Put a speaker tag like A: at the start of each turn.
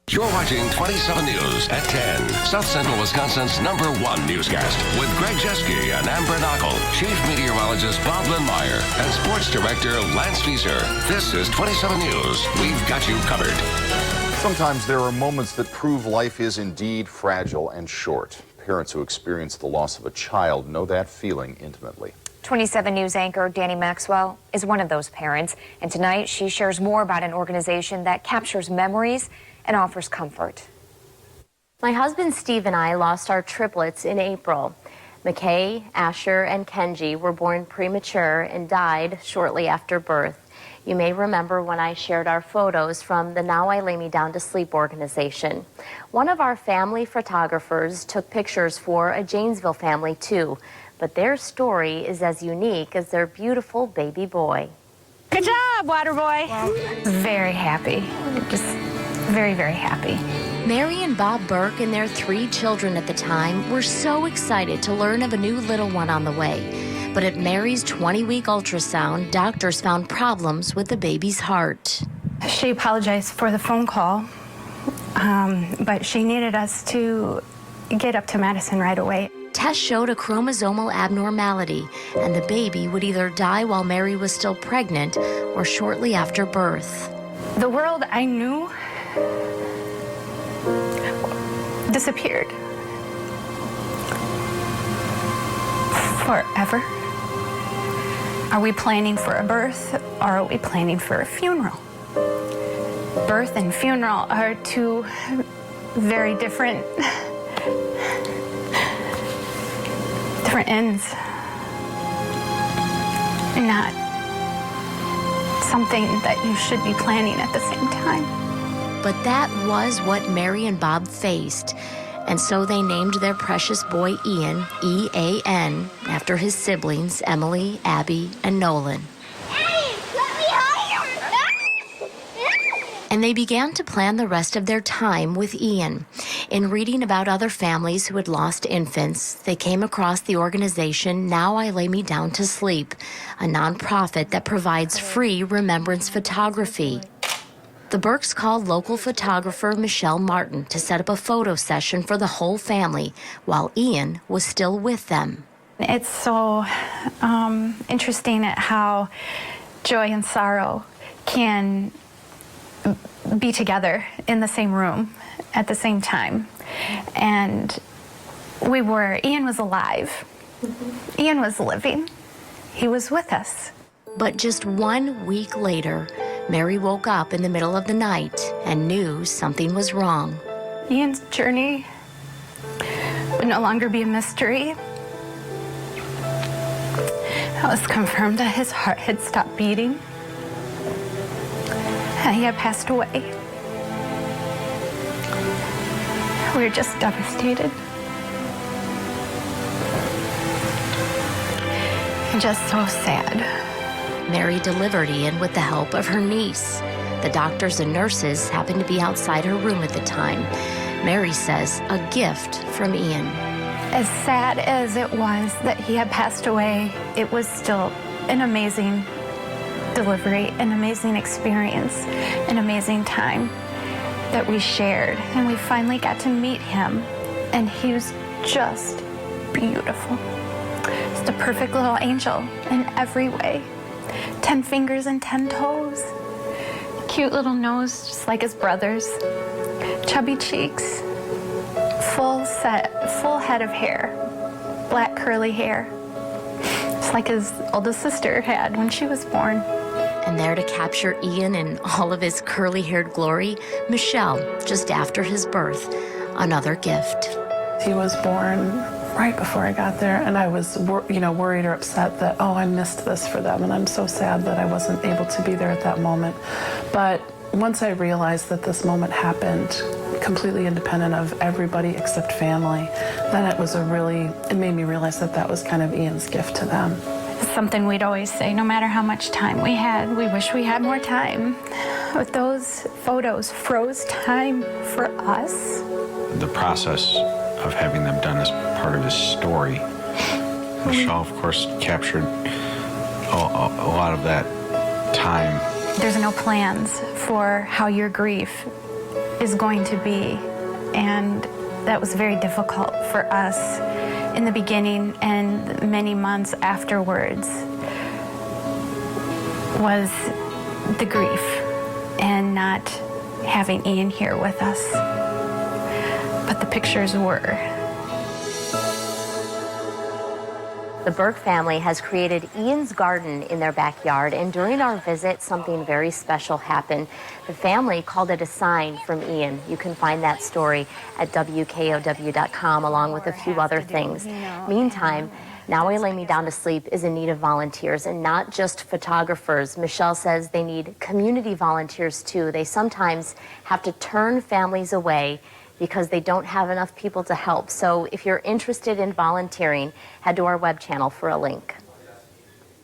A: You're watching 27 News at 10, South Central Wisconsin's #1 newscast with Greg Jeske and Amber Knockel, Chief Meteorologist Bob Lindmeyer, and Sports Director Lance Fieser. This is 27 News. We've got you covered.
B: Sometimes there are moments that prove life is indeed fragile and short. Parents who experience the loss of a child know that feeling intimately.
C: 27 News anchor Danny Maxwell is one of those parents, and tonight she shares more about an organization that captures memories and offers comfort.
D: My husband Steve and I lost our triplets in April. McKay, Asher, and Kenji were born premature and died shortly after birth. You may remember when I shared our photos from the Now I Lay Me Down to Sleep organization. One of our family photographers took pictures for a Janesville family too, but their story is as unique as their beautiful baby boy.
E: Good job, water boy. Very happy, just very, very happy.
D: Mary and Bob Burke and their 3 children at the time were so excited to learn of a new little one on the way. But at Mary's 20-week ultrasound, doctors found problems with the baby's heart.
E: She apologized for the phone call, but she needed us to get up to Madison right away.
D: Tests showed a chromosomal abnormality, and the baby would either die while Mary was still pregnant or shortly after birth.
E: The world I knew disappeared. Forever. Are we planning for a birth, or are we planning for a funeral? Birth and funeral are two very different ends. Not something that you should be planning at the same time.
D: But that was what Mary and Bob faced. And so they named their precious boy Ian, E-A-N, after his siblings, Emily, Abby, and Nolan.
F: Daddy, let me higher!
D: And they began to plan the rest of their time with Ian. In reading about other families who had lost infants, they came across the organization Now I Lay Me Down to Sleep, a nonprofit that provides free remembrance photography. The Burkes called local photographer Michelle Martin to set up a photo session for the whole family while Ian was still with them.
E: It's so interesting at how joy and sorrow can be together in the same room at the same time. And Ian was alive. Ian was living. He was with us.
D: But just 1 week later, Mary woke up in the middle of the night and knew something was wrong.
E: Ian's journey would no longer be a mystery. It was confirmed that his heart had stopped beating and he had passed away. We were just devastated. And just so sad.
D: Mary delivered Ian with the help of her niece. The doctors and nurses happened to be outside her room at the time. Mary says a gift from Ian.
E: As sad as it was that he had passed away, it was still an amazing delivery, an amazing experience, an amazing time that we shared. And we finally got to meet him, and he was just beautiful. Just a perfect little angel in every way. 10 fingers and 10 toes. Cute little nose, just like his brother's. Chubby cheeks. Full head of hair. Black curly hair. Just like his oldest sister had when she was born.
D: And there to capture Ian in all of his curly-haired glory, Michelle, just after his birth, another gift.
G: He was born right before I got there, and I was, worried or upset that, I missed this for them, and I'm so sad that I wasn't able to be there at that moment. But once I realized that this moment happened completely independent of everybody except family, then it made me realize that that was kind of Ian's gift to them.
E: It's something we'd always say, no matter how much time we had, we wish we had more time. But those photos froze time for us.
H: The process of having them done as part of his story, Michelle, of course, captured a lot of that time.
E: There's no plans for how your grief is going to be. And that was very difficult for us in the beginning, and many months afterwards was the grief and not having Ian here with us. But the pictures were.
D: The Burke family has created Ian's garden in their backyard, and during our visit, something very special happened. The family called it a sign from Ian. You can find that story at WKOW.com, along with a few other things. Meantime, Now I Lay Me Down to Sleep is in need of volunteers, and not just photographers. Michelle says they need community volunteers too. They sometimes have to turn families away because they don't have enough people to help. So if you're interested in volunteering, head to our web channel for a link.